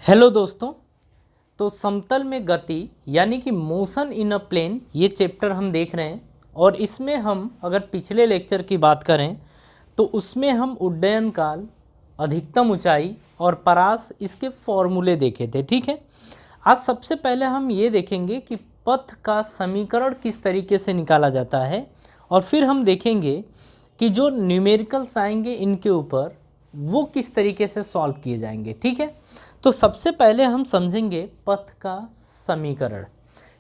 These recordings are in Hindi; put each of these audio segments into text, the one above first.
हेलो दोस्तों। तो समतल में गति यानी कि मोशन इन अ प्लेन ये चैप्टर हम देख रहे हैं और इसमें हम अगर पिछले लेक्चर की बात करें तो उसमें हम उड्डयन काल, अधिकतम ऊंचाई और परास इसके फॉर्मूले देखे थे। ठीक है, आज सबसे पहले हम ये देखेंगे कि पथ का समीकरण किस तरीके से निकाला जाता है और फिर हम देखेंगे कि जो न्यूमेरिकल्स आएंगे इनके ऊपर वो किस तरीके से सॉल्व किए जाएंगे। ठीक है, तो सबसे पहले हम समझेंगे पथ का समीकरण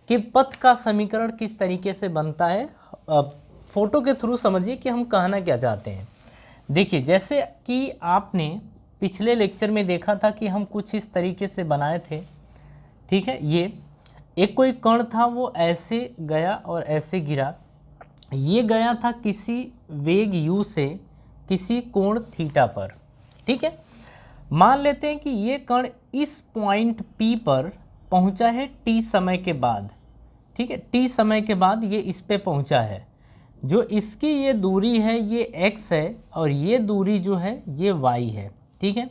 कि पथ का समीकरण किस तरीके से बनता है। फोटो के थ्रू समझिए कि हम कहना क्या चाहते हैं। देखिए, जैसे कि आपने पिछले लेक्चर में देखा था कि हम कुछ इस तरीके से बनाए थे। ठीक है, ये एक कोई कण था, वो ऐसे गया और ऐसे गिरा। ये गया था किसी वेग u से किसी कोण थीटा पर। ठीक है, मान लेते हैं कि ये कण इस पॉइंट P पर पहुंचा है t समय के बाद। ठीक है, t समय के बाद ये इस पे पहुंचा है। जो इसकी ये दूरी है ये x है और ये दूरी जो है ये y है। ठीक है,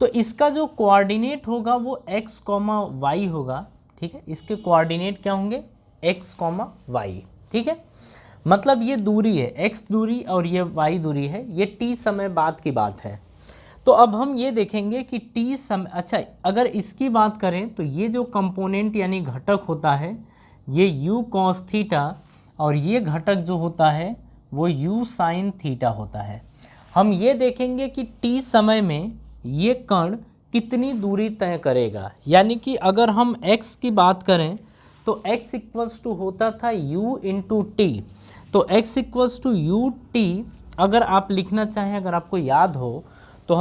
तो इसका जो कोऑर्डिनेट होगा वो x, y होगा। ठीक है, इसके कोऑर्डिनेट क्या होंगे? x, y। ठीक है, मतलब ये दूरी है, x दूरी और ये y दूरी है। ये t समय बाद की बात है। तो अब हम ये देखेंगे कि t समय, अच्छा अगर इसकी बात करें तो ये जो कंपोनेंट यानी घटक होता है ये u cos थीटा और ये घटक जो होता है वो u sin थीटा होता है। हम ये देखेंगे कि t समय में ये कण कितनी दूरी तय करेगा, यानी कि अगर हम x की बात करें तो x इक्वल्स टू होता था u इंटू टी। तो x equals to U T अगर आप लिखना चाहें, अगर आपको याद हो तो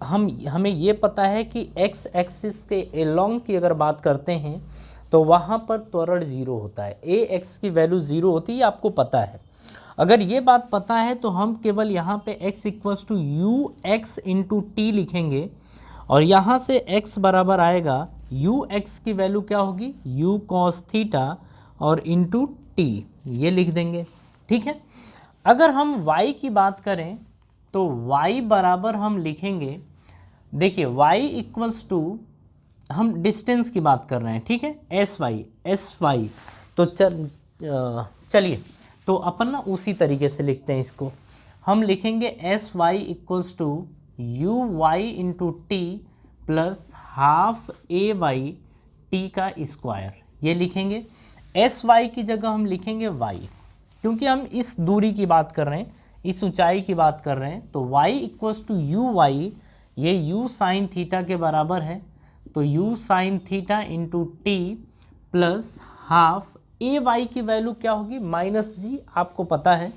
हमें ये पता है कि x एक्सिस के एलोंग की अगर बात करते हैं तो वहाँ पर त्वरण जीरो होता है, ax की वैल्यू जीरो होती है, आपको पता है। अगर ये बात पता है तो हम केवल यहाँ पे x equals to U X into T लिखेंगे और यहाँ से x बराबर आएगा यू एक्स की वैल्यू क्या होगी? u cos थीटा और इंटू टी, ये लिख देंगे। ठीक है, अगर हम y की बात करें तो y बराबर हम लिखेंगे, देखिए y इक्वल्स टू, हम डिस्टेंस की बात कर रहे हैं। ठीक है, एस वाई। तो चलिए तो अपन ना उसी तरीके से लिखते हैं इसको। हम लिखेंगे s y equals to u y into t plus half a y t का स्क्वायर, ये लिखेंगे। एस वाई की जगह हम लिखेंगे y, क्योंकि हम इस दूरी की बात कर रहे हैं, इस ऊंचाई की बात कर रहे हैं। तो y equals to u y, ये u साइन थीटा के बराबर है। तो u sine theta into t plus half a y की वैल्यू क्या होगी? माइनस जी, आपको पता है।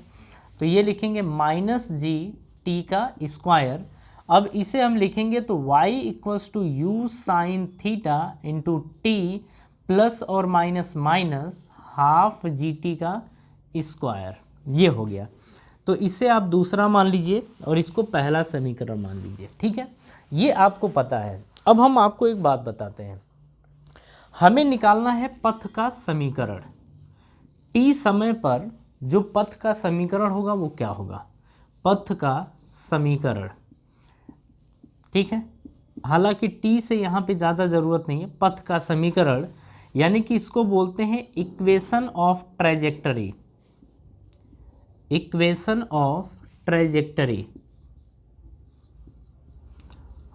तो ये लिखेंगे माइनस जी टी का स्क्वायर। अब इसे हम लिखेंगे तो y equals to u sine theta into t plus और minus minus half g t का स्क्वायर, ये हो गया। तो इसे आप दूसरा मान लीजिए और इसको पहला समीकरण मान लीजिए। ठीक है, ये आपको पता है। अब हम आपको एक बात बताते हैं, हमें निकालना है पथ का समीकरण। t समय पर जो पथ का समीकरण होगा वो क्या होगा? पथ का समीकरण। ठीक है, हालांकि t से यहाँ पे ज़्यादा ज़रूरत नहीं है। पथ का समीकरण यानी कि इसको बोलते हैं equation of trajectory. Equation of trajectory,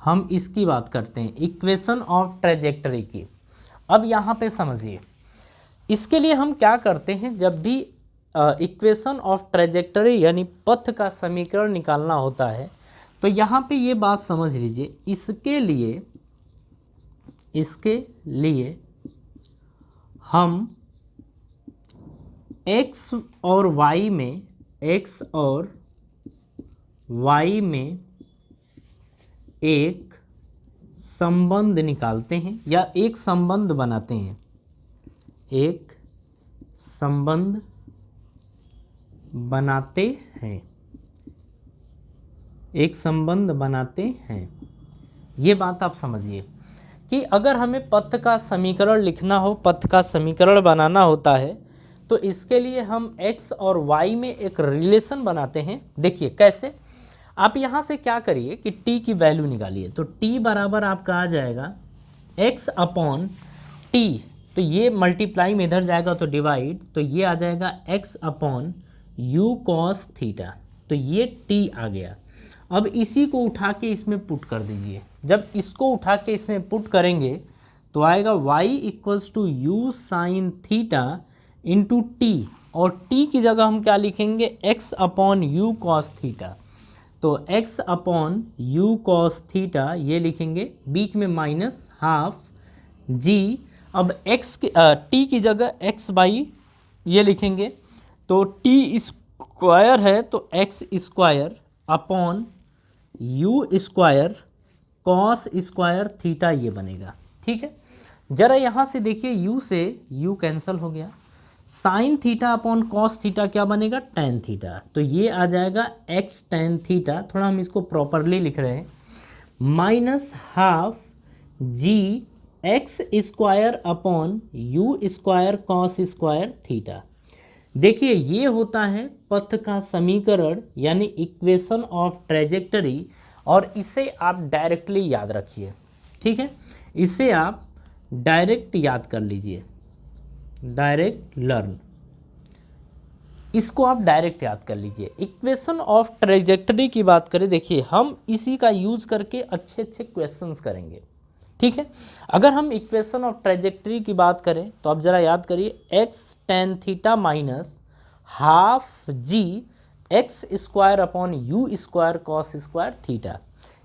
हम इसकी बात करते हैं, इक्वेशन ऑफ ट्रेजेक्टरी की। अब यहाँ पे समझिए, इसके लिए हम क्या करते हैं, जब भी इक्वेशन ऑफ ट्रेजेक्टरी यानी पथ का समीकरण निकालना होता है तो यहाँ पे ये बात समझ लीजिए, इसके लिए हम x और y में एक संबंध निकालते हैं या एक संबंध बनाते हैं, एक संबंध बनाते हैं, एक संबंध बनाते हैं। ये बात आप समझिए कि अगर हमें पथ का समीकरण लिखना हो, पथ का समीकरण बनाना होता है तो इसके लिए हम x और y में एक रिलेशन बनाते हैं। देखिए कैसे, आप यहाँ से क्या करिए कि t की वैल्यू निकालिए। तो t बराबर आपका आ जाएगा x अपॉन टी, तो ये मल्टीप्लाई में इधर जाएगा तो डिवाइड, तो ये आ जाएगा x upon u cos theta, तो ये t आ गया। अब इसी को उठा के इसमें पुट कर दीजिए। जब इसको उठा के इसमें पुट करेंगे तो आएगा y equals to u sine theta into t, और t की जगह हम क्या लिखेंगे, x upon u cos theta, तो x upon u cos theta ये लिखेंगे, बीच में माइनस हाफ g, अब x की t की जगह x बाई ये लिखेंगे, तो t स्क्वायर है तो x square upon u square cos square theta ये बनेगा। ठीक है, जरा यहाँ से देखिए, u से u कैंसिल हो गया, sign theta upon cos theta क्या बनेगा, टेन थीटा, तो ये आ जाएगा x टेन थीटा, थोड़ा हम इसको प्रॉपरली लिख रहे हैं, minus half g x square upon u square cos square theta. देखिए ये होता है पथ का समीकरण यानी इक्वेशन ऑफ ट्रेजेक्टरी, और इसे आप डायरेक्टली याद रखिए। ठीक है, इसे आप डायरेक्ट याद कर लीजिए, डायरेक्ट लर्न, इसको आप डायरेक्ट याद कर लीजिए। इक्वेशन ऑफ ट्रेजेक्टरी की बात करें, देखिए हम इसी का यूज करके अच्छे अच्छे क्वेश्चंस करेंगे। ठीक है, अगर हम इक्वेशन ऑफ ट्रेजेक्टरी की बात करें तो आप जरा याद करिए, x tan theta minus half g x square upon u square cos square theta,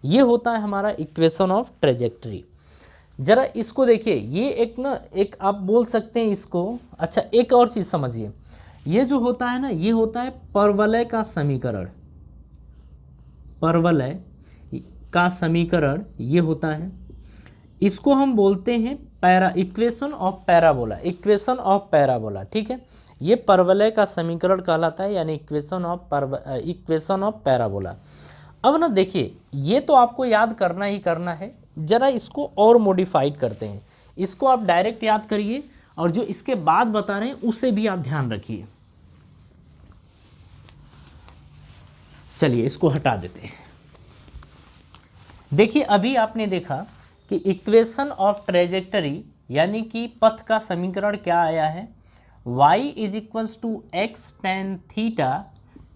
ये होता है हमारा इक्वेशन ऑफ ट्रेजेक्टरी। जरा इसको देखिए, ये एक आप बोल सकते हैं इसको, अच्छा एक और चीज़ समझिए, ये जो होता है ना, ये होता है परवलय का समीकरण, परवलय का समीकरण ये होता है, इसको हम बोलते हैं equation of parabola, equation of parabola. ठीक है, ये परवलय का समीकरण कहलाता है, यानी इक्वेशन ऑफ पैराबोला। अब ना देखिए, ये तो आपको याद करना ही करना है, जरा इसको और मॉडिफाइड करते हैं, इसको आप डायरेक्ट याद करिए, और जो इसके बाद बता रहे हैं उसे भी आप ध्यान रखिए। चलिए इसको हटा देते हैं। देखिए अभी आपने देखा कि इक्वेशन ऑफ ट्रेजेक्टरी यानी कि पथ का समीकरण क्या आया है, y is equals to x tan theta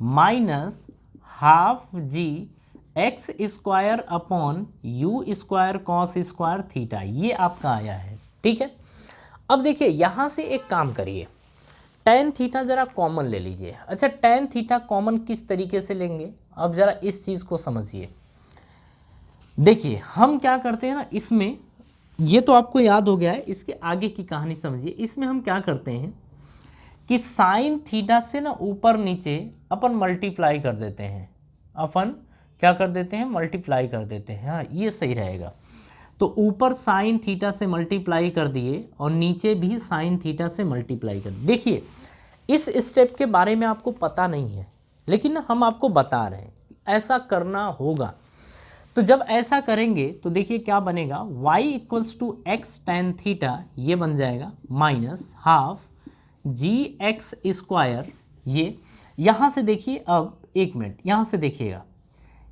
minus half g x square upon u square cos square theta, ये आपका आया है। ठीक है, अब देखिए यहाँ से एक काम करिए, टेन थीटा ज़रा कॉमन ले लीजिए। अच्छा, टेन थीटा कॉमन किस तरीके से लेंगे, अब ज़रा इस चीज़ को समझिए। देखिए हम क्या करते हैं ना, इसमें ये तो आपको याद हो गया है, इसके आगे की कहानी समझिए। इसमें हम क्या करते हैं कि साइन थीटा से ना ऊपर नीचे अपन मल्टीप्लाई कर देते हैं, अपन क्या कर देते हैं, मल्टीप्लाई कर देते हैं। हाँ, ये सही रहेगा। तो ऊपर साइन थीटा से मल्टीप्लाई कर दिए और नीचे भी साइन थीटा से मल्टीप्लाई कर दिए। देखिए इस स्टेप के बारे में आपको पता नहीं है, लेकिन हम आपको बता रहे हैं ऐसा करना होगा। तो जब ऐसा करेंगे तो देखिए क्या बनेगा, y equals to x tan theta ये बन जाएगा minus half g x square. ये यहाँ से देखिए, अब एक मिनट यहाँ से देखिएगा,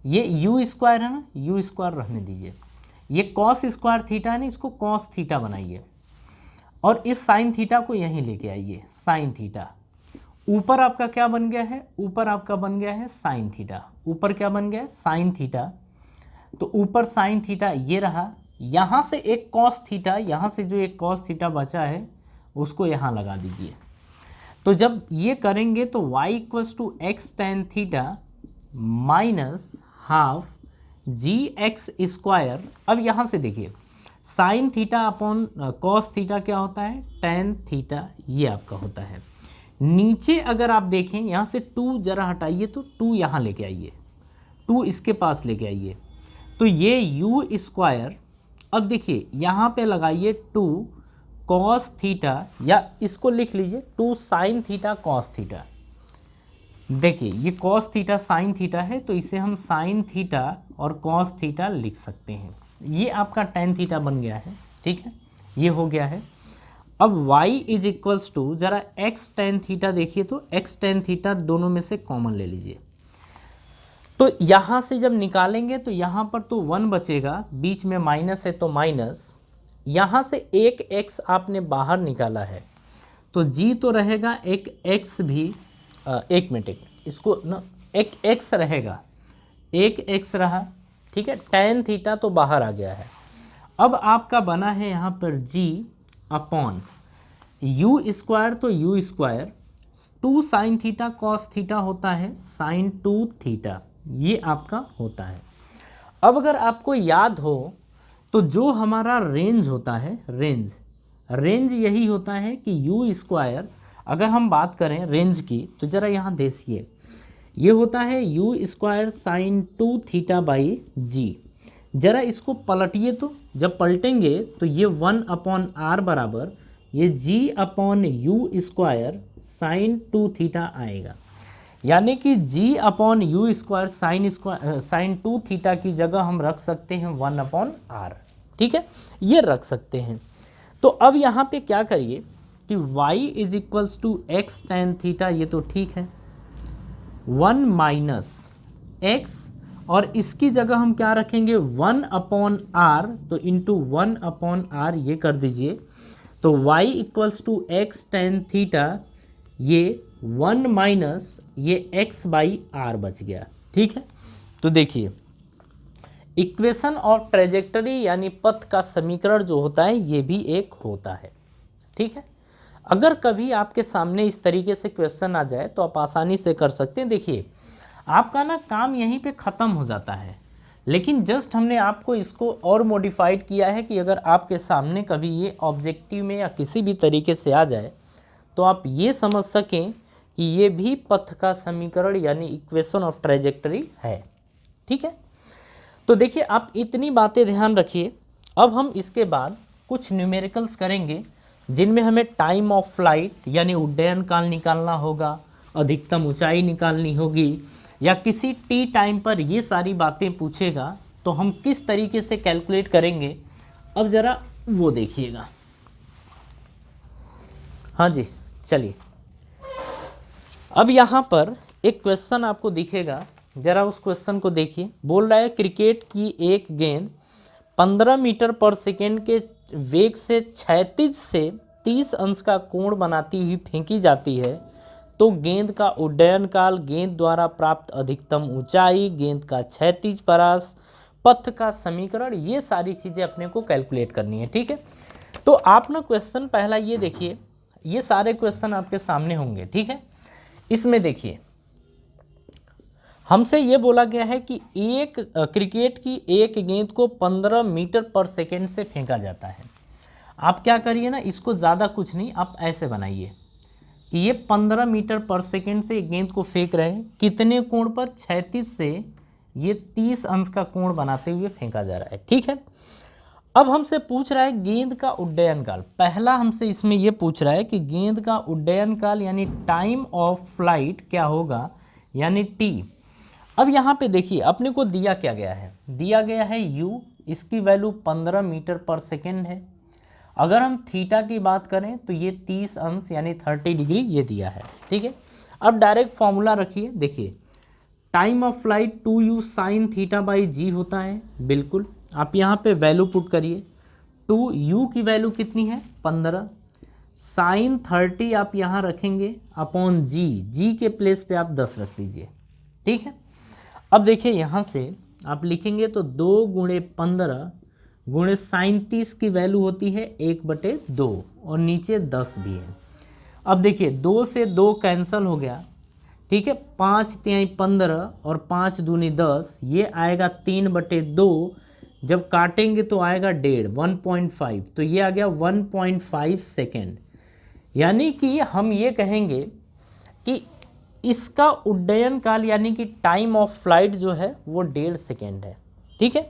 ये यू स्क्वायर है ना, यू स्क्वायर रहने दीजिए, ये कॉस स्क्वायर थीटा है ना, इसको कॉस थीटा बनाइए और इस साइन थीटा को यहीं लेके आइए, साइन थीटा। ऊपर आपका क्या बन गया है, ऊपर आपका बन गया है साइन थीटा, ऊपर क्या बन गया है, साइन थीटा। तो ऊपर साइन थीटा ये रहा, यहाँ से एक कॉस थीटा, यहाँ से जो एक कॉस थीटा बचा है उसको यहाँ लगा दीजिए। तो जब ये करेंगे तो y equals to x tan theta minus half g x square. अब यहाँ से देखिए sine theta upon cos theta क्या होता है, टेन थीटा, ये आपका होता है। नीचे अगर आप देखें यहाँ से 2 जरा हटाइए, तो 2 यहाँ लेके आइए, 2 इसके पास लेके आइए, तो ये यू स्क्वायर। अब देखिए यहाँ पे लगाइए 2 कॉस थीटा, या इसको लिख लीजिए 2 साइन थीटा कॉस थीटा। देखिए ये कॉस थीटा साइन थीटा है, तो इसे हम साइन थीटा और कॉस थीटा लिख सकते हैं। ये आपका टेन थीटा बन गया है। ठीक है, ये हो गया है। अब y इज इक्वल्स टू, जरा x टेन थीटा देखिए, तो x टेन थीटा दोनों में से कॉमन ले लीजिए। तो यहाँ से जब निकालेंगे तो यहाँ पर तो 1 बचेगा, बीच में माइनस है तो माइनस, यहाँ से एक x आपने बाहर निकाला है तो g तो रहेगा, एक x भी एक मिनट इसको ना, एक x रहेगा, एक x रहा, ठीक है। tan थीटा तो बाहर आ गया है। अब आपका बना है यहाँ पर g अपॉन यू स्क्वायर, तो you square 2 sine theta cos theta होता है साइन 2 थीटा, ये आपका होता है। अब अगर आपको याद हो तो जो हमारा रेंज होता है, रेंज यही होता है कि यू स्क्वायर, अगर हम बात करें रेंज की तो ज़रा यहाँ देखिए, ये होता है u square sine 2 theta by g. ज़रा इसको पलटिए, तो जब पलटेंगे तो ये 1 अपॉन आर बराबर ये g upon u square sine 2 theta आएगा। यानी कि g upon u square sine 2 theta की जगह हम रख सकते हैं 1 अपॉन आर, ठीक है, ये रख सकते हैं। तो अब यहाँ पे क्या करिए कि y is equals to x tan theta, ये तो ठीक है, 1 माइनस एक्स, और इसकी जगह हम क्या रखेंगे 1 अपॉन आर, तो इंटू 1 अपॉन आर ये कर दीजिए। तो y equals to x tan theta, ये 1 माइनस ये x बाई आर बच गया, ठीक है। तो देखिए इक्वेशन ऑफ ट्रेजेक्टरी यानी पथ का समीकरण जो होता है ये भी एक होता है, ठीक है। अगर कभी आपके सामने इस तरीके से क्वेश्चन आ जाए तो आप आसानी से कर सकते हैं। देखिए आपका ना काम यहीं पे ख़त्म हो जाता है, लेकिन जस्ट हमने आपको इसको और मॉडिफाइड किया है कि अगर आपके सामने कभी ये ऑब्जेक्टिव में या किसी भी तरीके से आ जाए तो आप ये समझ सकें कि ये भी पथ का समीकरण यानी इक्वेशन ऑफ ट्रेजेक्टरी है, ठीक है। तो देखिए आप इतनी बातें ध्यान रखिए। अब हम इसके बाद कुछ न्यूमेरिकल्स करेंगे जिनमें हमें टाइम ऑफ फ्लाइट यानी उड्डयन काल निकालना होगा, अधिकतम ऊंचाई निकालनी होगी, या किसी टी टाइम पर ये सारी बातें पूछेगा तो हम किस तरीके से कैलकुलेट करेंगे, अब ज़रा वो देखिएगा। हाँ जी चलिए, अब यहाँ पर एक क्वेश्चन आपको दिखेगा, ज़रा उस क्वेश्चन को देखिए। बोल रहा है क्रिकेट की एक गेंद 15 मीटर पर सेकेंड के वेग से क्षैतिज से 30 अंश का कोण बनाती हुई फेंकी जाती है, तो गेंद का उड्डयन काल, गेंद द्वारा प्राप्त अधिकतम ऊंचाई, गेंद का क्षैतिज परास, पथ का समीकरण, ये सारी चीज़ें अपने को कैलकुलेट करनी है, ठीक है। तो आप ना क्वेश्चन पहला ये देखिए, ये सारे क्वेश्चन आपके सामने होंगे, ठीक है। इसमें देखिए हमसे ये बोला गया है कि एक क्रिकेट की एक गेंद को 15 मीटर पर सेकेंड से फेंका जाता है। आप क्या करिए ना, इसको ज़्यादा कुछ नहीं, आप ऐसे बनाइए कि ये 15 मीटर पर सेकेंड से गेंद को फेंक रहे हैं, कितने कोण पर, क्षैतिज से ये 30 अंश का कोण बनाते हुए फेंका जा रहा है, ठीक है। अब हमसे पूछ रहा है गेंद का उड्डयन काल। पहला हमसे इसमें ये पूछ रहा है कि गेंद का उड्डयन काल यानी टाइम ऑफ फ्लाइट क्या होगा, यानी टी। अब यहाँ पे देखिए अपने को दिया क्या गया है, दिया गया है u, इसकी वैल्यू 15 मीटर पर सेकेंड है। अगर हम थीटा की बात करें तो ये 30 अंश यानी 30 डिग्री ये दिया है, ठीक है। अब डायरेक्ट फॉर्मूला रखिए, देखिए time of flight 2u sine theta by g होता है, बिल्कुल आप यहाँ पे वैल्यू पुट करिए। 2u की वैल्यू कितनी है 15, साइन 30 आप यहाँ रखेंगे अपॉन जी के प्लेस पे आप 10 रख दीजिए, ठीक है। अब देखिए यहाँ से आप लिखेंगे तो 2 गुणे 15 गुणे साइन 30 की वैल्यू होती है 1/2 और नीचे 10 भी है। अब देखिए 2 से 2 कैंसिल हो गया, ठीक है, 5 तिहाई 15 और 5 दूनी 10, ये आएगा 3/2, जब काटेंगे तो आएगा 1.5, तो ये आ गया 1.5 सेकेंड। यानी कि हम ये कहेंगे कि इसका उड्डयन काल यानी कि टाइम ऑफ फ्लाइट जो है वो 1.5 सेकेंड है, ठीक है।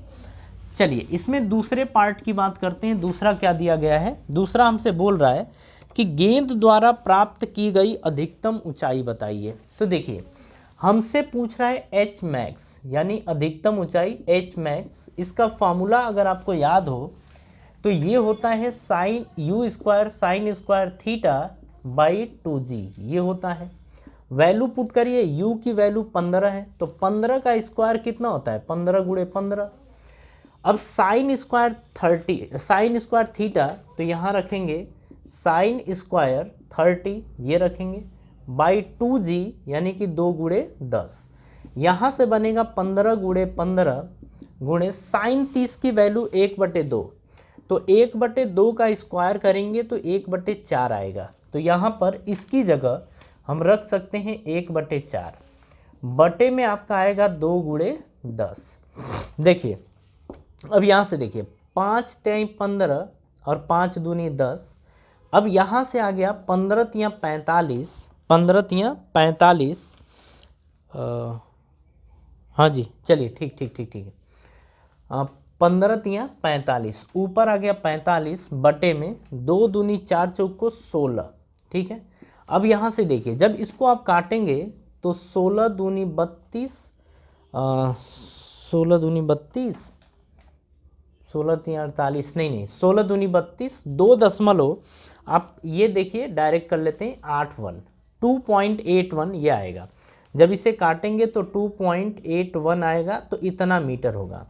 चलिए इसमें दूसरे पार्ट की बात करते हैं। दूसरा क्या दिया गया है, दूसरा हमसे बोल रहा है कि गेंद द्वारा प्राप्त की गई अधिकतम ऊंचाई बताइए। तो देखिए हमसे पूछ रहा है एच मैक्स यानी अधिकतम ऊंचाई एच मैक्स। इसका फॉर्मूला अगर आपको याद हो तो ये होता है sine u square sine square theta by 2g, ये होता है। वैल्यू पुट करिए, u की वैल्यू 15 है तो 15 का स्क्वायर कितना होता है 15 गुणे 15। अब साइन स्क्वायर थीटा, तो यहाँ रखेंगे साइन स्क्वायर 30 ये रखेंगे बाई 2g यानी कि 2 गुणे 10। यहाँ से बनेगा 15 गुणे 15 गुणे साइन 30 की वैल्यू 1/2, तो 1/2 का स्क्वायर करेंगे तो 1/4 आएगा। तो यहाँ पर इसकी जगह हम रख सकते हैं 1/4, बटे में आपका आएगा 2 गुणे 10। देखिए अब यहाँ से देखिए 5 तियाई 15 और 5 दूनी 10। अब यहाँ से आ गया 15 तिया 45, 15 तिया 45, हाँ जी चलिए ठीक है। 15 तिया 45, ऊपर आ गया 45 बटे में 2 दूनी 4 चौक को 16, ठीक है। अब यहाँ से देखिए जब इसको आप काटेंगे तो 16 दूनी 32, 16 दूनी 32, 16 तिया 48, नहीं 16 दूनी 32, 2 दशमलव आप ये देखिए डायरेक्ट कर लेते हैं 81, 2.81 ये आएगा। जब इसे काटेंगे तो 2.81 आएगा, तो इतना मीटर होगा।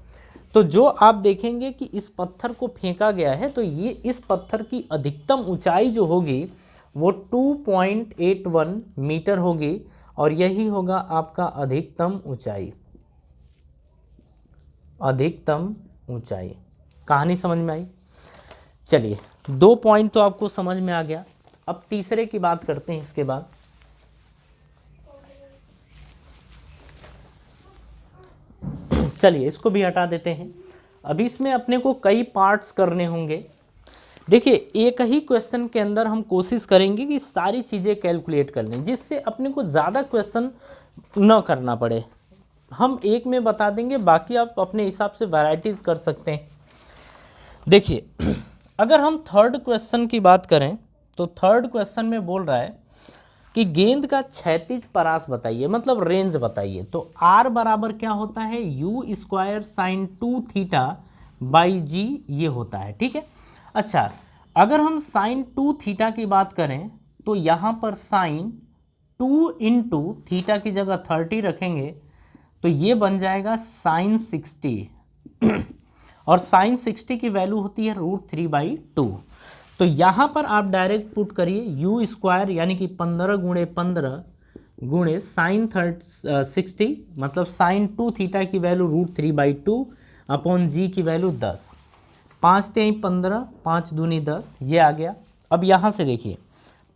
तो जो आप देखेंगे कि इस पत्थर को फेंका गया है, तो ये इस पत्थर की अधिकतम ऊंचाई जो होगी वो 2.81 मीटर होगी, और यही होगा आपका अधिकतम ऊंचाई। अधिकतम ऊंचाई कहानी समझ में आई। चलिए 2 पॉइंट तो आपको समझ में आ गया। अब तीसरे की बात करते हैं इसके बाद। चलिए इसको भी हटा देते हैं। अभी इसमें अपने को कई पार्ट्स करने होंगे। देखिए एक ही क्वेश्चन के अंदर हम कोशिश करेंगे कि सारी चीज़ें कैलकुलेट कर लें, जिससे अपने को ज़्यादा क्वेश्चन न करना पड़े। हम एक में बता देंगे, बाकी आप अपने हिसाब से वैराइटीज़ कर सकते हैं। देखिए अगर हम थर्ड क्वेश्चन की बात करें तो थर्ड क्वेश्चन में बोल रहा है कि गेंद का क्षैतिज परास बताइए, मतलब रेंज बताइए। तो r बराबर क्या होता है, u square sine 2 theta by g ये होता है, ठीक है। अच्छा अगर हम साइन 2 थीटा की बात करें तो यहाँ पर साइन 2 इंटू थीटा की जगह 30 रखेंगे, तो ये बन जाएगा साइन 60 और साइन 60 की वैल्यू होती है √3/2। तो यहाँ पर आप डायरेक्ट पुट करिए यू स्क्वायर यानी कि 15 गुणे 15 गुणे साइन 60, मतलब साइन 2 थीटा की वैल्यू √3/2 अपॉन जी की वैल्यू 10। 5 तियाई 15, 5 दूनी 10 ये आ गया। अब यहाँ से देखिए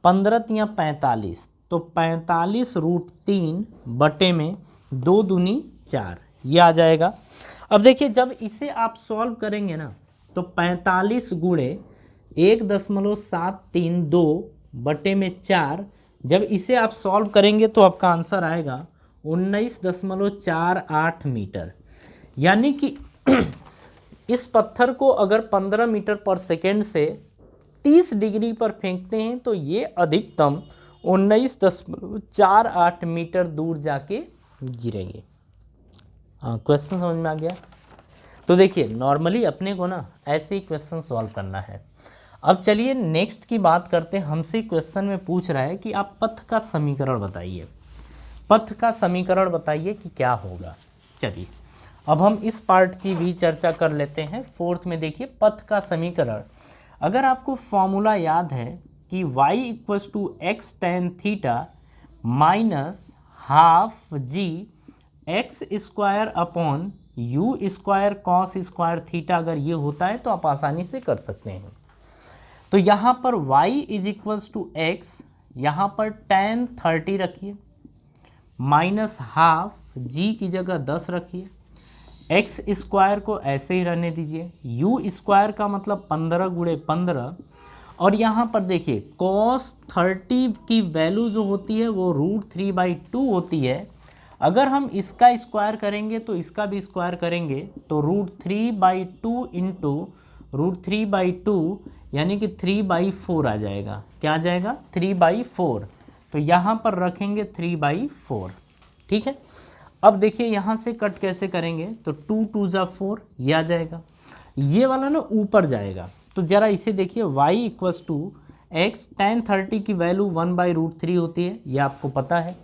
15 तिया 45, तो 45√3 बटे में 2 दूनी 4 ये आ जाएगा। अब देखिए जब इसे आप सॉल्व करेंगे ना, तो 45 गुणे 1.732 बटे में 4, जब इसे आप सॉल्व करेंगे तो आपका आंसर आएगा 19.48 मीटर। यानी कि इस पत्थर को अगर 15 मीटर पर सेकेंड से 30 डिग्री पर फेंकते हैं तो ये अधिकतम 19.48 मीटर दूर जाके गिरेंगे। हाँ क्वेश्चन समझ में आ गया। तो देखिए नॉर्मली अपने को ना ऐसे ही क्वेश्चन सॉल्व करना है। अब चलिए नेक्स्ट की बात करते हैं। हमसे क्वेश्चन में पूछ रहा है कि आप पथ का समीकरण बताइए, पथ का समीकरण बताइए कि क्या होगा। चलिए अब हम इस पार्ट की भी चर्चा कर लेते हैं। फोर्थ में देखिए पथ का समीकरण, अगर आपको फॉर्मूला याद है कि y = x tan theta minus half g x square upon u square cos square theta, अगर ये होता है तो आप आसानी से कर सकते हैं। तो यहाँ पर y = x, यहाँ पर tan 30 रखिए माइनस हाफ g की जगह 10 रखिए, एक्स स्क्वायर को ऐसे ही रहने दीजिए, यू स्क्वायर का मतलब 15 गुणे 15, और यहाँ पर देखिए cos 30 की वैल्यू जो होती है वो √3/2 होती है। अगर हम इसका स्क्वायर करेंगे तो इसका भी स्क्वायर करेंगे तो √3/2 इंटू √3/2 यानी कि 3/4 आ जाएगा। क्या आ जाएगा? 3/4। तो यहाँ पर रखेंगे 3/4, ठीक है। अब देखिए यहाँ से कट कैसे करेंगे, तो 2 2 जा 4 ये आ जाएगा, ये वाला ना ऊपर जाएगा। तो जरा इसे देखिए y = x tan 30 की वैल्यू 1/√3 होती है, ये आपको पता है,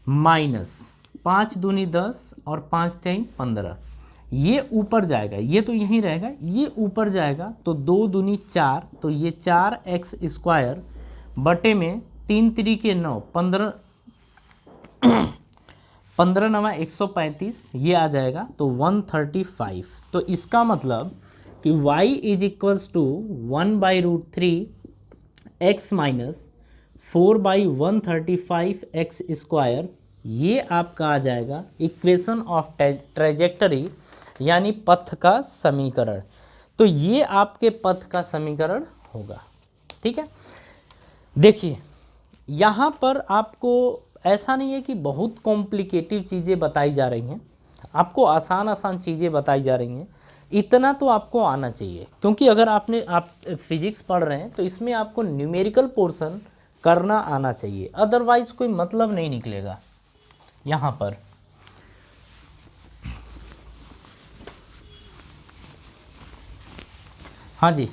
माइनस 5 दूनी 10 और 5 तिहाई 15, ये ऊपर जाएगा, ये तो यहीं रहेगा, ये ऊपर जाएगा तो 2 दूनी 4, तो ये 4x² बटे में 3 त्रिके 9, 15 15 नवा 135, ये आ जाएगा तो 135। तो इसका मतलब कि y is equals to 1/√3 x minus 4/135x², ये आपका आ जाएगा इक्वेशन ऑफ ट्रेजेक्टरी यानी पथ का समीकरण। तो ये आपके पथ का समीकरण होगा। ठीक है, देखिए यहाँ पर आपको ऐसा नहीं है कि बहुत कॉम्प्लिकेटिव चीज़ें बताई जा रही हैं, आपको आसान आसान चीज़ें बताई जा रही हैं। इतना तो आपको आना चाहिए, क्योंकि अगर आप फिजिक्स पढ़ रहे हैं तो इसमें आपको न्यूमेरिकल पोर्शन करना आना चाहिए, अदरवाइज कोई मतलब नहीं निकलेगा यहाँ पर। हाँ जी,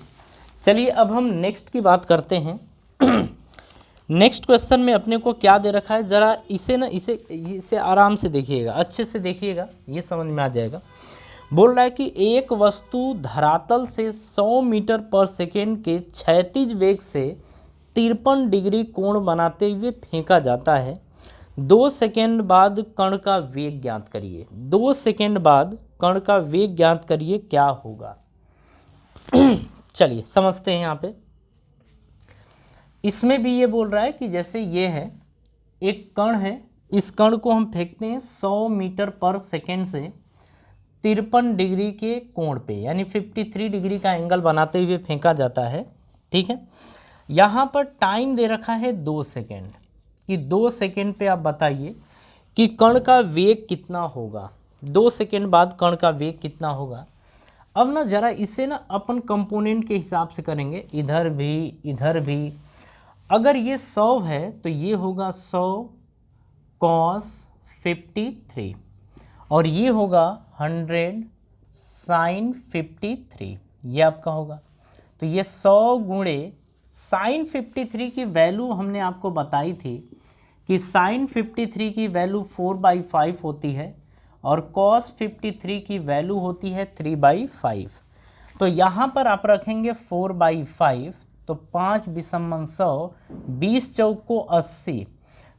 चलिए अब हम नेक्स्ट की बात करते हैं। नेक्स्ट क्वेश्चन में अपने को क्या दे रखा है, ज़रा इसे आराम से देखिएगा, अच्छे से देखिएगा, ये समझ में आ जाएगा। बोल रहा है कि एक वस्तु धरातल से 100 मीटर पर सेकेंड के क्षैतिज वेग से 53 डिग्री कोण बनाते हुए फेंका जाता है। 2 सेकेंड बाद कण का वेग ज्ञात करिए। 2 सेकेंड बाद कण का वेग ज्ञात करिए, क्या होगा। चलिए समझते हैं। यहाँ पे इसमें भी ये बोल रहा है कि जैसे ये है, एक कण है, इस कण को हम फेंकते हैं 100 मीटर पर सेकेंड से 53 डिग्री के कोण पे, यानी 53 डिग्री का एंगल बनाते हुए फेंका जाता है। ठीक है, यहाँ पर टाइम दे रखा है 2 सेकेंड, कि 2 सेकेंड पे आप बताइए कि कण का वेग कितना होगा। 2 सेकेंड बाद कण का वेग कितना होगा। अब ना जरा इसे ना अपन कंपोनेंट के हिसाब से करेंगे, इधर भी इधर भी। अगर ये 100 है तो ये होगा 100 cos 53, और ये होगा 100 sin 53, ये आपका होगा। तो ये 100 गुणे sin 53 की वैल्यू हमने आपको बताई थी कि sin 53 की वैल्यू 4/5 होती है और cos 53 की वैल्यू होती है 3/5। तो यहाँ पर आप रखेंगे 4/5, तो 5 बिसम्मन 100, 20 चौक को 80।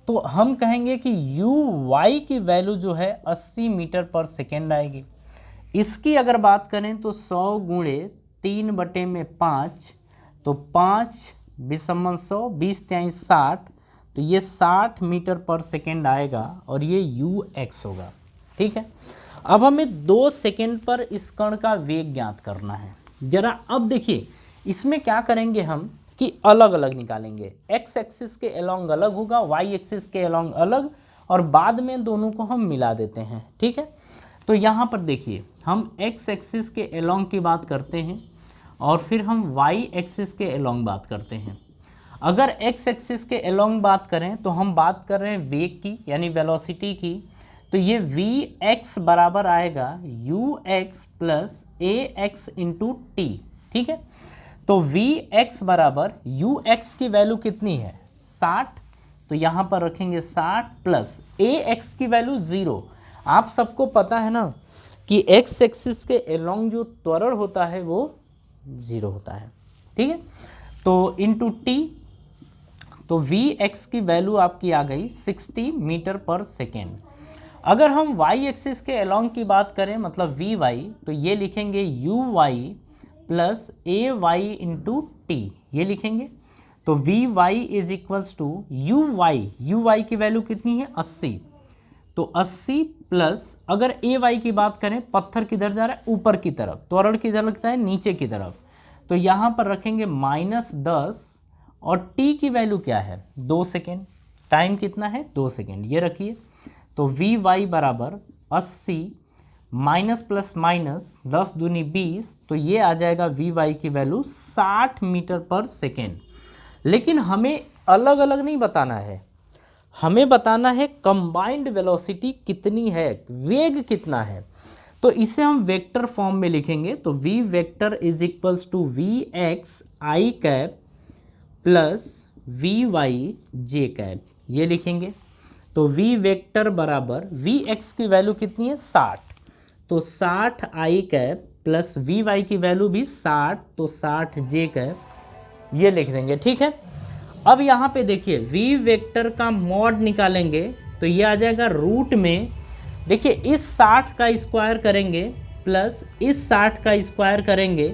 तो हम कहेंगे कि uy की वैल्यू जो है 80 मीटर पर सेकेंड आएगी। इसकी अगर बात करें तो 100 गुणे 3/5, तो 5 बिसम्मन 100, 20 × 60, तो ये 60 मीटर पर सेकेंड आएगा और ये ux होगा। ठीक है, अब हमें 2 सेकेंड पर इस कण का वेग ज्ञात करना है। जरा अब देखिए इसमें क्या करेंगे हम कि अलग अलग निकालेंगे। x एक्सिस के अलोंग अलग होगा, y एक्सिस के अलोंग अलग, और बाद में दोनों को हम मिला देते हैं। ठीक है, तो यहाँ पर देखिए हम x एक्सिस के अलोंग की बात करते हैं और फिर हम y एक्सिस के अलोंग बात करते हैं। अगर x एक्सिस के अलोंग बात करें तो हम बात कर रहे हैं वेग की, यानी वेलोसिटी की। तो ये vx बराबर आएगा ux plus ax into T. ठीक है, तो vx बराबर ux की वैल्यू कितनी है 60, तो यहाँ पर रखेंगे 60 प्लस ax की वैल्यू 0। आप सबको पता है ना कि x एक्सिस के अलोंग जो त्वरण होता है वो 0 होता है। ठीक है, तो इंटू टी, तो vx की वैल्यू आपकी आ गई 60 मीटर पर सेकेंड। अगर हम y एक्सिस के अलोंग की बात करें मतलब vy, तो ये लिखेंगे uy plus ay into t, ये लिखेंगे। तो vy is equals to uy की वैल्यू कितनी है 80, तो 80 प्लस अगर ay की बात करें, पत्थर किधर जा रहा है ऊपर की तरफ, त्वरण किधर लगता है नीचे की तरफ, तो यहाँ पर रखेंगे -10, और t की वैल्यू क्या है 2 सेकेंड, टाइम कितना है 2 सेकेंड, ये रखिए। तो vy बराबर 80 माइनस प्लस माइनस 10 दूनी 20, तो ये आ जाएगा vy की वैल्यू 60 मीटर पर सेकेंड। लेकिन हमें अलग अलग नहीं बताना है, हमें बताना है कंबाइंड वेलोसिटी कितनी है, वेग कितना है। तो इसे हम वेक्टर फॉर्म में लिखेंगे। तो v vector is equals to vx i cap plus vy j cap, ये लिखेंगे। तो v वेक्टर बराबर vx की वैल्यू कितनी है 60, तो 60 i cap plus v y की वैल्यू भी 60, तो 60 जे कैप ये लिख देंगे, ठीक है। अब यहाँ पे देखिए वी वेक्टर का मॉड निकालेंगे तो ये आ जाएगा रूट में, देखिए इस 60 का स्क्वायर करेंगे प्लस इस 60 का स्क्वायर करेंगे,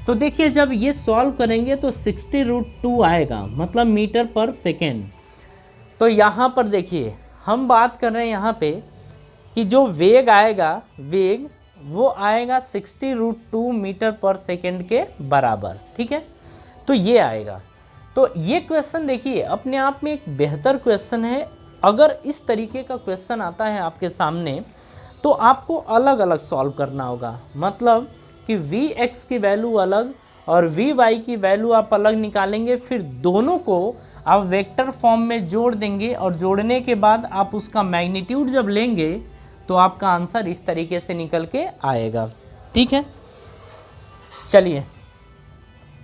तो देखिए जब ये सॉल्व करेंगे तो 60√2 आएगा, मतलब मीटर पर सेकेंड। तो यहाँ पर देखिए हम बात कर रहे हैं यहाँ पे कि जो वेग आएगा, वेग वो आएगा 60√2 मीटर पर सेकेंड के बराबर, ठीक है। तो ये आएगा। तो ये क्वेश्चन देखिए अपने आप में एक बेहतर क्वेश्चन है। अगर इस तरीके का क्वेश्चन आता है आपके सामने तो आपको अलग अलग सॉल्व करना होगा, मतलब कि वी एक्स की वैल्यू अलग और वी वाई की वैल्यू आप अलग निकालेंगे, फिर दोनों को आप वेक्टर फॉर्म में जोड़ देंगे और जोड़ने के बाद आप उसका मैग्नीट्यूड जब लेंगे तो आपका आंसर इस तरीके से निकल के आएगा, ठीक है। चलिए,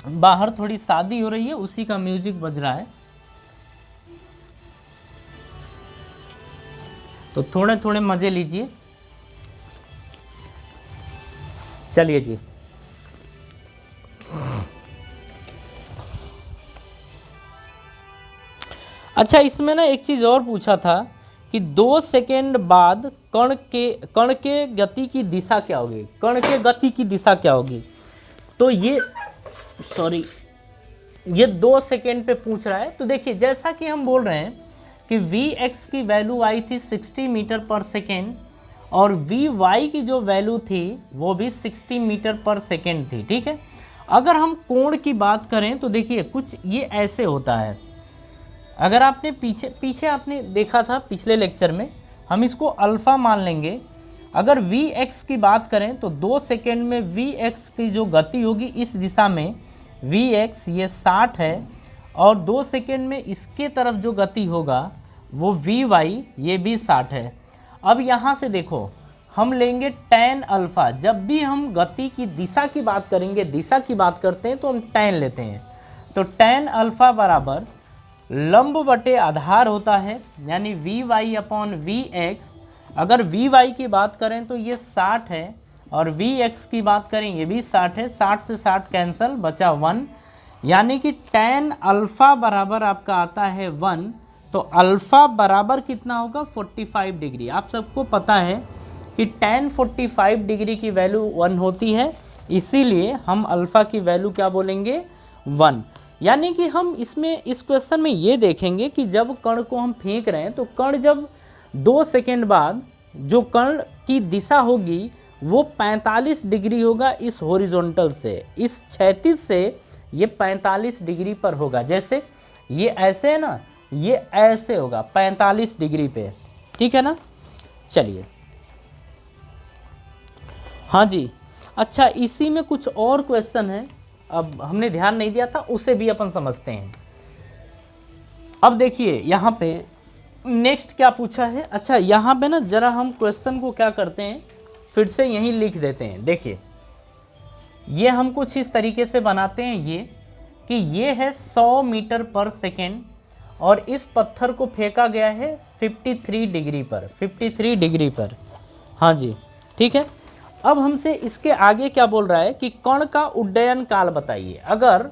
बाहर थोड़ी शादी हो रही है, उसी का म्यूजिक बज रहा है, तो थोड़े थोड़े मजे लीजिए। चलिए जी, अच्छा इसमें ना एक चीज़ और पूछा था कि 2 सेकेंड बाद कण के गति की दिशा क्या होगी, कण के गति की दिशा क्या होगी। तो ये ये 2 सेकेंड पे पूछ रहा है। तो देखिए जैसा कि हम बोल रहे हैं कि वी एक्स की वैल्यू आई थी 60 मीटर पर सेकेंड और वी वाई की जो वैल्यू थी वो भी 60 मीटर पर सेकेंड थी, ठीक है। अगर हम कोण की बात करें तो देखिए कुछ ये ऐसे होता है, अगर आपने पीछे आपने देखा था पिछले लेक्चर में, हम इसको अल्फ़ा मान लेंगे। अगर वी एक्स की बात करें तो 2 सेकेंड में वी एक्स की जो गति होगी इस दिशा में, वी एक्स ये 60 है और 2 सेकेंड में इसके तरफ जो गति होगा वो वी वाई ये भी 60 है। अब यहाँ से देखो हम लेंगे tan अल्फ़ा, जब भी हम गति की दिशा की बात करेंगे, दिशा की बात करते हैं तो हम tan लेते हैं, तो tan अल्फ़ा बराबर लंब बटे आधार होता है, यानी v y upon v x. अगर वी वाई की बात करें तो ये 60 है और वी एक्स की बात करें ये भी 60 है, 60 से 60 कैंसिल, बचा 1, यानी कि tan अल्फ़ा बराबर आपका आता है 1। तो अल्फ़ा बराबर कितना होगा 45 डिग्री। आप सबको पता है कि tan 45 डिग्री की वैल्यू 1 होती है, इसीलिए हम अल्फ़ा की वैल्यू क्या बोलेंगे 1। यानी कि हम इसमें इस क्वेश्चन में ये देखेंगे कि जब कण को हम फेंक रहे हैं तो कण जब 2 सेकेंड बाद जो कण की दिशा होगी वो 45 डिग्री होगा इस हॉरिजॉन्टल से, इस क्षैतिज से ये 45 डिग्री पर होगा। जैसे ये ऐसे है ना, ये ऐसे होगा 45 डिग्री पे, ठीक है ना। चलिए, हाँ जी, अच्छा इसी में कुछ और क्वेश्चन है, अब हमने ध्यान नहीं दिया था, उसे भी अपन समझते हैं। अब देखिए यहाँ पे नेक्स्ट क्या पूछा है। अच्छा यहाँ पे ना जरा हम क्वेश्चन को क्या करते हैं, फिर से यहीं लिख देते हैं। देखिए ये हम कुछ इस तरीके से बनाते हैं ये कि ये है 100 मीटर पर सेकेंड और इस पत्थर को फेंका गया है 53 डिग्री पर, 53 डिग्री पर, हाँ जी, ठीक है। अब हमसे इसके आगे क्या बोल रहा है कि कण का उड्डयन काल बताइए। अगर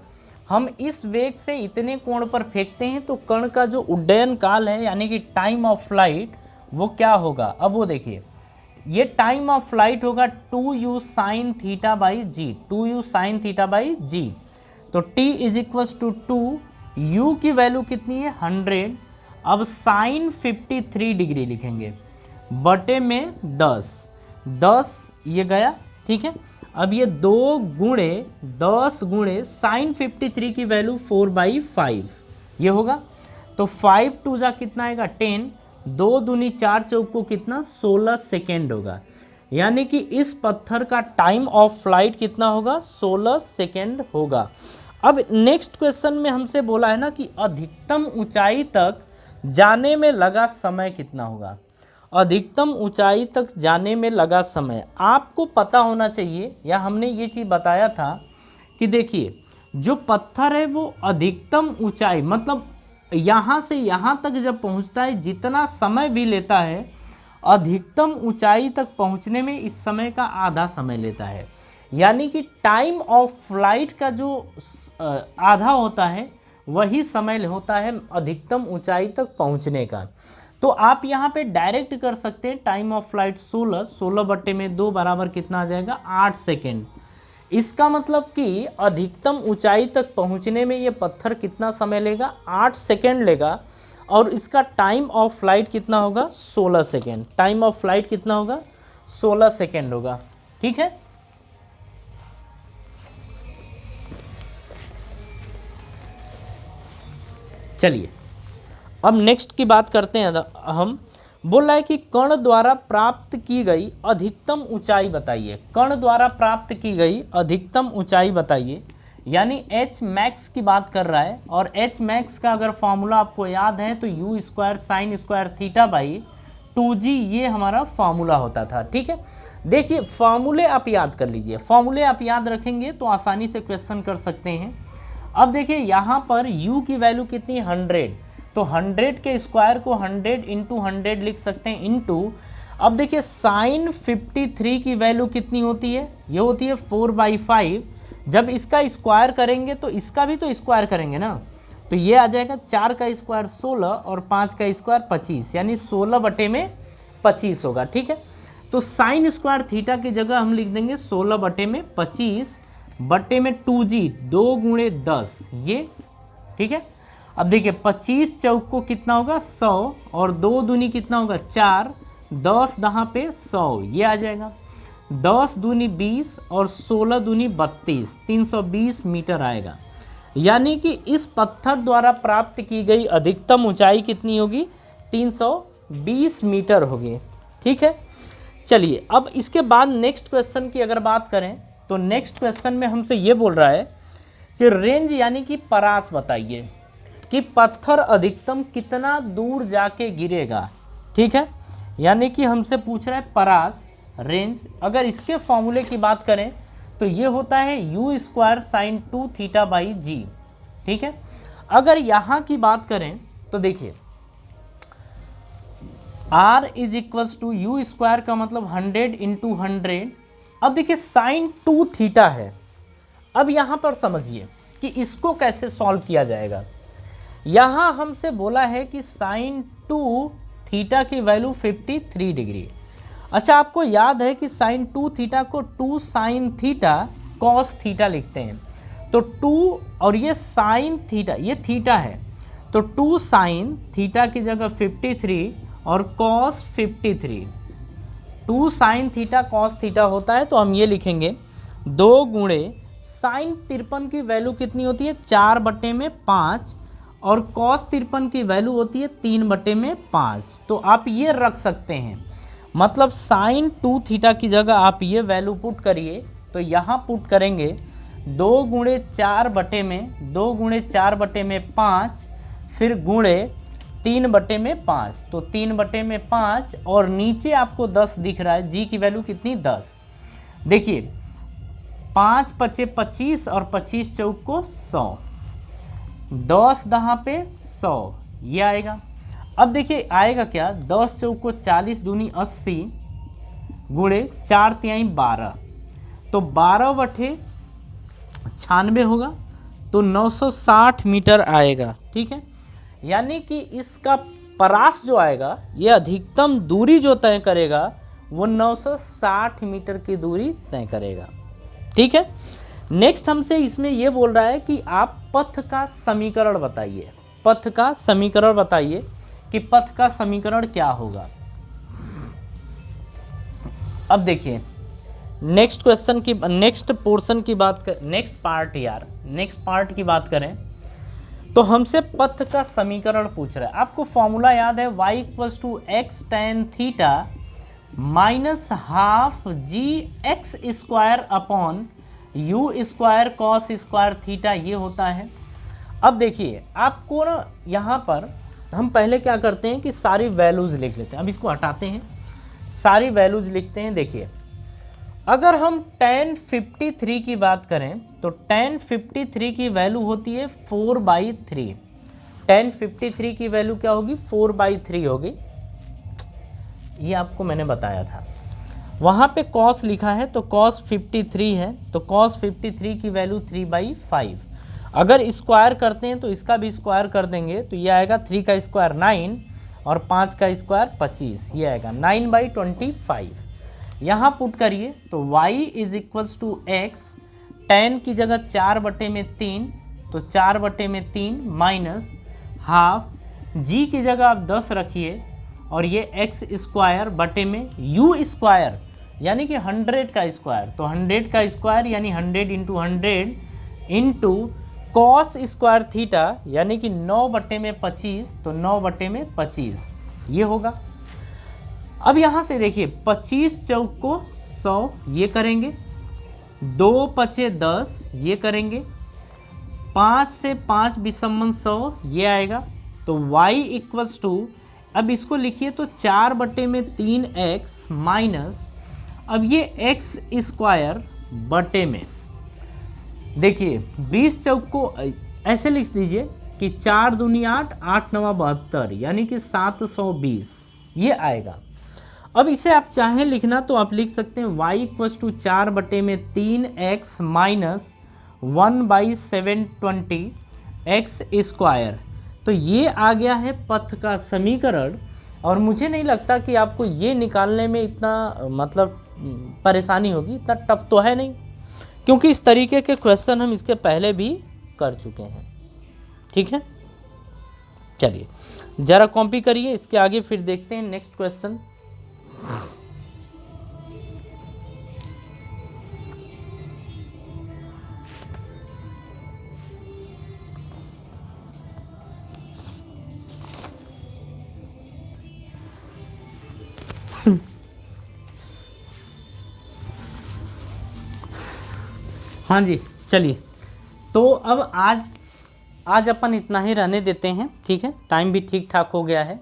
हम इस वेग से इतने कोण पर फेंकते हैं तो कण का जो उड्डयन काल है यानी कि टाइम ऑफ फ्लाइट वो क्या होगा। अब वो देखिए ये टाइम ऑफ फ्लाइट होगा 2u sin theta by g, 2u sin theta by g. तो t is equal to 2, u की वैल्यू कितनी है 100। अब साइन 53 डिग्री लिखेंगे बटे में 10 ये गया, ठीक है। अब ये 2 गुणे 10 गुणे साइन 53 की वैल्यू 4/5 ये होगा। तो 5 2 जा कितना आएगा 10, 2 दूनी 4 चौक को कितना 16 सेकेंड होगा। यानी कि इस पत्थर का टाइम ऑफ फ्लाइट कितना होगा 16 सेकेंड होगा। अब नेक्स्ट क्वेश्चन में हमसे बोला है ना कि अधिकतम ऊंचाई तक जाने में लगा समय कितना होगा। अधिकतम ऊंचाई तक जाने में लगा समय आपको पता होना चाहिए, या हमने ये चीज़ बताया था कि देखिए जो पत्थर है वो अधिकतम ऊंचाई मतलब यहाँ से यहाँ तक जब पहुँचता है जितना समय भी लेता है अधिकतम ऊंचाई तक पहुंचने में इस समय का आधा समय लेता है। यानी कि टाइम ऑफ फ्लाइट का जो आधा होता है वही समय होता है अधिकतम ऊंचाई तक पहुंचने का। तो आप यहाँ पे डायरेक्ट कर सकते हैं टाइम ऑफ फ्लाइट 16 बटे में 2 बराबर कितना आ जाएगा 8 सेकेंड। इसका मतलब कि अधिकतम ऊंचाई तक पहुंचने में ये पत्थर कितना समय लेगा 8 सेकेंड लेगा, और इसका टाइम ऑफ फ्लाइट कितना होगा 16 सेकेंड। टाइम ऑफ फ्लाइट कितना होगा 16 सेकेंड होगा। ठीक है, चलिए अब नेक्स्ट की बात करते हैं। हम बोल रहा है कि कण द्वारा प्राप्त की गई अधिकतम ऊंचाई बताइए। कण द्वारा प्राप्त की गई अधिकतम ऊंचाई बताइए, यानी एच मैक्स की बात कर रहा है। और एच मैक्स का अगर फॉर्मूला आपको याद है तो you square sine square theta by 2g ये हमारा फॉर्मूला होता था। ठीक है, देखिए फॉर्मूले आप याद कर लीजिए, फॉर्मूले आप याद रखेंगे तो आसानी से क्वेश्चन कर सकते हैं। अब देखिए यहाँ पर u की वैल्यू कितनी 100, तो 100 के स्क्वायर को 100 इंटू 100 लिख सकते हैं इंटू। अब देखिए साइन 53 की वैल्यू कितनी होती है, ये होती है 4/5। जब इसका स्क्वायर करेंगे तो इसका भी तो स्क्वायर करेंगे ना, तो ये आ जाएगा 4 का स्क्वायर 16 और 5 का स्क्वायर 25, यानी 16 बटे में 25 होगा। ठीक है, तो साइन स्क्वायर थीटा की जगह हम लिख देंगे 16 बटे में 25 बटे में 2g 2 गुणे 10 ये। ठीक है, अब देखिए 25 चौक को कितना होगा 100 और 2 दूनी कितना होगा 4, 10 दहाँ पे 100 ये आ जाएगा। 10 दूनी 20 और 16 दूनी 32 320 मीटर आएगा। यानी कि इस पत्थर द्वारा प्राप्त की गई अधिकतम ऊंचाई कितनी होगी 320 मीटर होगी। ठीक है, चलिए अब इसके बाद नेक्स्ट क्वेश्चन की अगर बात करें तो नेक्स्ट क्वेश्चन में हमसे ये बोल रहा है कि रेंज यानी कि परास बताइए कि पत्थर अधिकतम कितना दूर जाके गिरेगा। ठीक है, यानी कि हमसे पूछ रहा है परास रेंज। अगर इसके फॉर्मूले की बात करें तो ये होता है u square sine 2 theta by g. ठीक है, अगर यहाँ की बात करें तो देखिए R is equals to u square का मतलब 100 इंटू 100। अब देखिए साइन 2 थीटा है। अब यहाँ पर समझिए कि इसको कैसे सॉल्व किया जाएगा। यहाँ हमसे बोला है कि साइन 2 थीटा की वैल्यू 53 डिग्री। अच्छा, आपको याद है कि साइन 2 थीटा को 2 साइन थीटा कॉस थीटा लिखते हैं। तो 2 और ये साइन थीटा ये थीटा है, तो 2 साइन थीटा की जगह 53 और cos 53। 2 sine theta cos theta होता है तो हम ये लिखेंगे 2 गुणे साइन 53 की वैल्यू कितनी होती है 4 बटे में 5 और कॉस 53 की वैल्यू होती है 3 बटे में 5। तो आप ये रख सकते हैं, मतलब साइन 2 थीटा की जगह आप ये वैल्यू पुट करिए। तो यहाँ पुट करेंगे 2 गुणे 4 बटे में 2 गुणे 4 बटे में 5 फिर गुणे 3 बटे में 5, तो 3 बटे में 5 और नीचे आपको 10 दिख रहा है। जी की वैल्यू कितनी 10। देखिए 5 पचे 25 और 25 चौक को 100, 10 दहाँ पे 100 ये आएगा। अब देखिए आएगा क्या 10 चौक को 40 दूनी 80 गुणे 4 तिहाई 12, तो 12 बटे 96 होगा, तो 960 मीटर आएगा। ठीक है, यानी कि इसका परास जो आएगा ये अधिकतम दूरी जो तय करेगा वो 960 मीटर की दूरी तय करेगा। ठीक है, नेक्स्ट हमसे इसमें ये बोल रहा है कि आप पथ का समीकरण बताइए। पथ का समीकरण बताइए कि पथ का समीकरण क्या होगा। अब देखिए नेक्स्ट क्वेश्चन की नेक्स्ट पोर्शन की बात कर नेक्स्ट पार्ट की बात करें तो हमसे पथ का समीकरण पूछ रहा है। आपको फॉर्मूला याद है y equals to x tan theta minus half g x square upon u square cos square theta ये होता है। अब देखिए आपको ना यहाँ पर हम पहले क्या करते हैं कि सारी वैल्यूज़ लिख लेते हैं। अब इसको हटाते हैं, सारी वैल्यूज़ लिखते हैं। देखिए अगर हम tan 53 की बात करें तो tan 53 की वैल्यू होती है 4/3। tan 53 की वैल्यू क्या होगी 4/3 होगी। ये आपको मैंने बताया था। वहाँ पे cos लिखा है तो cos 53 है, तो cos 53 की वैल्यू 3/5। अगर स्क्वायर करते हैं तो इसका भी स्क्वायर कर देंगे तो ये आएगा 3 का स्क्वायर 9 और 5 का स्क्वायर 25, ये आएगा 9/25। यहाँ पुट करिए तो y is equals to x, tan की जगह 4/3 तो 4/3 माइनस हाफ, g की जगह आप 10 रखिए और ये x स्क्वायर बटे में u स्क्वायर यानी कि 100 का स्क्वायर, तो 100 का स्क्वायर यानी 100 into 100 into cos square theta यानी कि 9/25, तो 9/25 ये होगा। अब यहाँ से देखिए 25 चौक को 100 ये करेंगे, 2 पचे 10 ये करेंगे, 5 से 5 विषमन 100 ये आएगा। तो y इक्वल्स टू, अब इसको लिखिए तो 4/3x माइनस, अब ये x स्क्वायर बटे में, देखिए 20 चौक को ऐसे लिख दीजिए कि 4 दूनी 8, 8 नवा 72 यानी कि 720 ये आएगा। अब इसे आप चाहें लिखना तो आप लिख सकते हैं y equals to 4/3x minus 1/720 x square. तो ये आ गया है पथ का समीकरण, और मुझे नहीं लगता कि आपको ये निकालने में इतना मतलब परेशानी होगी, इतना टफ तो है नहीं, क्योंकि इस तरीके के क्वेश्चन हम इसके पहले भी कर चुके हैं। ठीक है, चलिए जरा कॉपी करिए, इसके आगे फिर देखते हैं नेक्स्ट क्वेश्चन। हाँ जी, चलिए तो अब आज अपन इतना ही रहने देते हैं। ठीक है, टाइम भी ठीक ठाक हो गया है।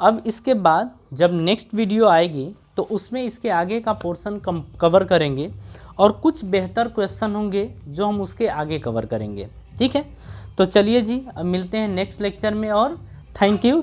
अब इसके बाद जब नेक्स्ट वीडियो आएगी तो उसमें इसके आगे का पोर्शन कवर करेंगे और कुछ बेहतर क्वेश्चन होंगे जो हम उसके आगे कवर करेंगे। ठीक है, तो चलिए जी, अब मिलते हैं नेक्स्ट लेक्चर में, और थैंक यू।